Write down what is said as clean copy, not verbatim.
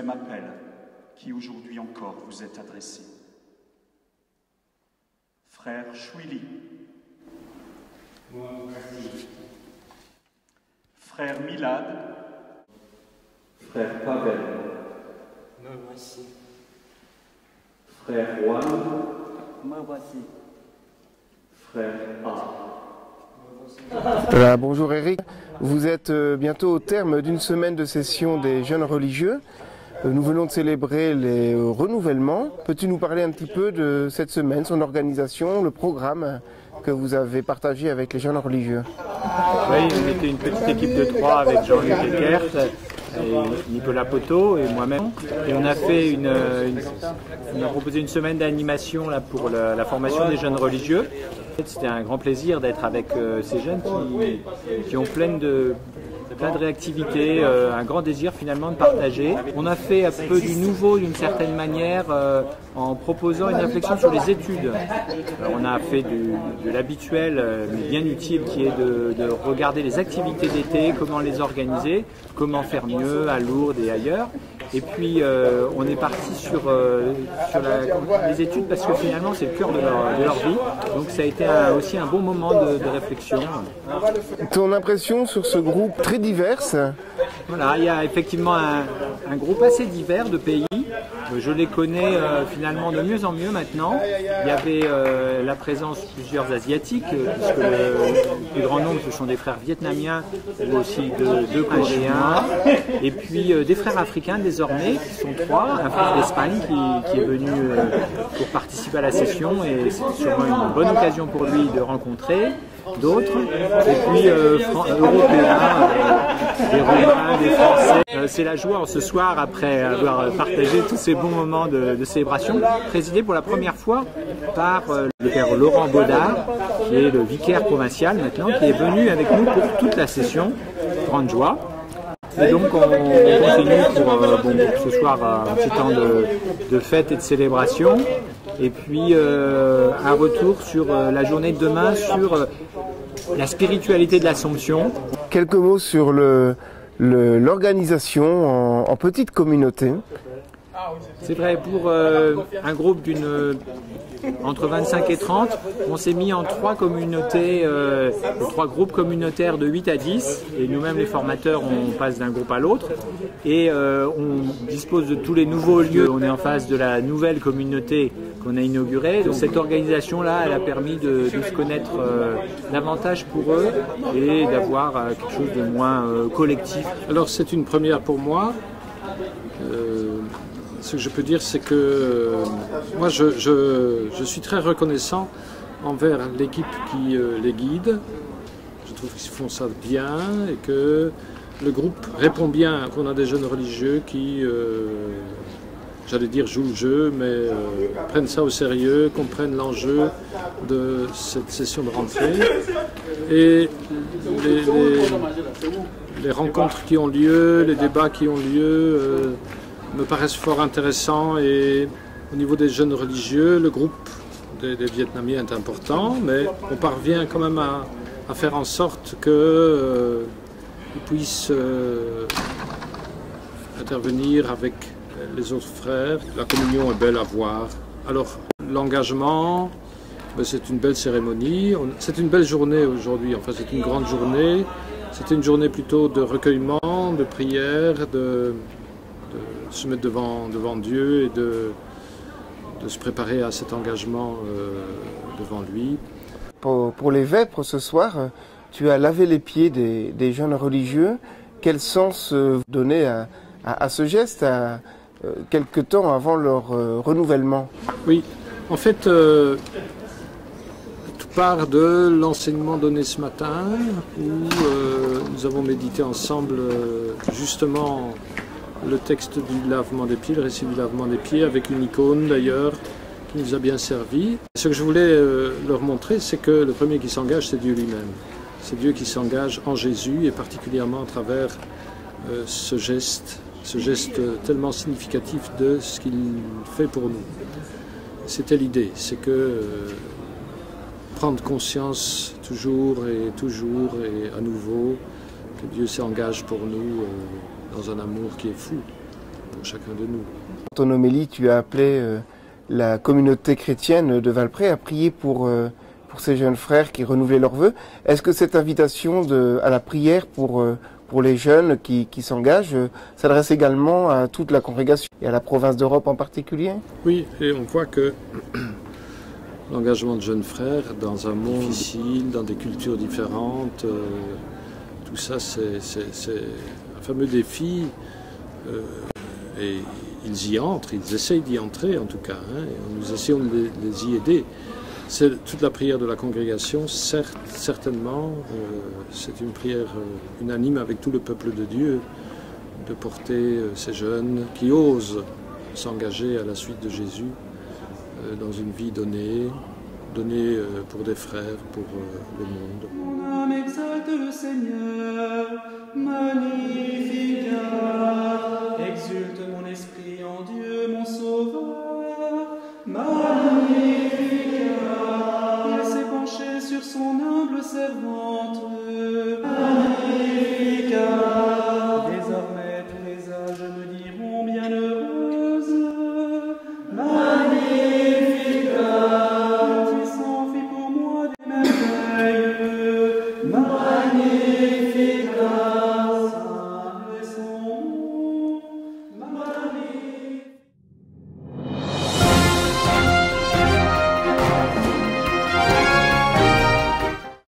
même appel qui aujourd'hui encore vous est adressé. Frère Chouili, moi voici. Frère Milad, Frère Pavel, me voici. Frère Juan, Me voici. Frère A. Voilà, bonjour Eric, vous êtes bientôt au terme d'une semaine de session des jeunes religieux. Nous venons de célébrer les renouvellements. Peux-tu nous parler un petit peu de cette semaine, son organisation, le programme que vous avez partagé avec les jeunes religieux? Oui, on était une petite équipe de 3 avec Jean-Luc Eckert, et Nicolas Poteau et moi-même. Et on a fait on a proposé une semaine d'animation là pour la formation des jeunes religieux. C'était un grand plaisir d'être avec ces jeunes qui ont plein de réactivité, un grand désir finalement de partager. On a fait un peu du nouveau d'une certaine manière en proposant une réflexion sur les études. Alors, on a fait de l'habituel mais bien utile qui est de regarder les activités d'été, comment les organiser, comment faire mieux à Lourdes et ailleurs. Et puis on est parti sur les études parce que finalement c'est le cœur de leur vie. Donc ça a été aussi un bon moment de réflexion. Ton impression sur ce groupe très divers? Voilà, il y a effectivement un groupe assez divers de pays. Je les connais finalement de mieux en mieux maintenant. Il y avait la présence de plusieurs Asiatiques, puisque le plus grand nombre ce sont des frères vietnamiens, ou aussi deux Coréens, et puis des frères africains désormais, qui sont 3, un frère d'Espagne qui est venu pour participer à la session, et c'est sûrement une bonne occasion pour lui de rencontrer d'autres, et puis européens, des Romains, des Français. C'est la joie ce soir, après avoir partagé tous ces bons moments de célébration, présidé pour la première fois par le père Laurent Baudard, qui est le vicaire provincial maintenant, qui est venu avec nous pour toute la session. Grande joie. Et donc on continue pour ce soir un petit temps de fête et de célébration. Et puis un retour sur la journée de demain, sur la spiritualité de l'Assomption. Quelques mots sur l'organisation en petite communauté. C'est vrai, pour un groupe entre 25 et 30, on s'est mis en 3 communautés, 3 groupes communautaires de 8 à 10, et nous-mêmes les formateurs, on passe d'un groupe à l'autre, et on dispose de tous les nouveaux lieux. On est en face de la nouvelle communauté qu'on a inaugurée. Donc cette organisation-là, elle a permis de se connaître davantage pour eux et d'avoir quelque chose de moins collectif. Alors c'est une première pour moi. Ce que je peux dire, c'est que moi, je suis très reconnaissant envers l'équipe qui les guide. Je trouve qu'ils font ça bien et que le groupe répond bien, qu'on a des jeunes religieux qui, j'allais dire, jouent le jeu, mais prennent ça au sérieux, comprennent l'enjeu de cette session de rentrée. Et les rencontres qui ont lieu, les débats qui ont lieu, me paraissent fort intéressants, et au niveau des jeunes religieux, le groupe des Vietnamiens est important, mais on parvient quand même à faire en sorte qu'ils puissent intervenir avec les autres frères. La communion est belle à voir. Alors l'engagement, c'est une belle cérémonie, c'est une belle journée aujourd'hui, enfin c'est une grande journée, c'était une journée plutôt de recueillement, de prière, de se mettre devant Dieu et de se préparer à cet engagement devant lui. Pour les vêpres ce soir, tu as lavé les pieds des jeunes religieux. Quel sens donner à ce geste quelque temps avant leur renouvellement? Oui, en fait, tout part de l'enseignement donné ce matin où nous avons médité ensemble justement le texte du lavement des pieds, le récit du lavement des pieds, avec une icône d'ailleurs qui nous a bien servi. Ce que je voulais leur montrer, c'est que le premier qui s'engage, c'est Dieu lui-même. C'est Dieu qui s'engage en Jésus, et particulièrement à travers ce geste tellement significatif de ce qu'il fait pour nous. C'était l'idée, c'est que prendre conscience toujours et à nouveau que Dieu s'engage pour nous dans un amour qui est fou. pour chacun de nous. Dans ton homélie, tu as appelé la communauté chrétienne de Valprès à prier pour ces jeunes frères qui renouvelaient leurs vœux. Est-ce que cette invitation à la prière pour les jeunes qui s'engagent s'adresse également à toute la congrégation et à la province d'Europe en particulier? Oui, et on voit que l'engagement de jeunes frères dans un monde difficile, dans des cultures différentes, tout ça c'est un fameux défi et ils y entrent, ils essayent d'y entrer en tout cas, hein, et nous essayons de les y aider. C'est toute la prière de la congrégation, certainement, c'est une prière unanime avec tout le peuple de Dieu, de porter ces jeunes qui osent s'engager à la suite de Jésus dans une vie donnée pour des frères, pour le monde. Mon âme exalte le Seigneur, magnifica, exulte mon esprit en Dieu, mon Sauveur, magnifica, il s'est penché sur son humble servant.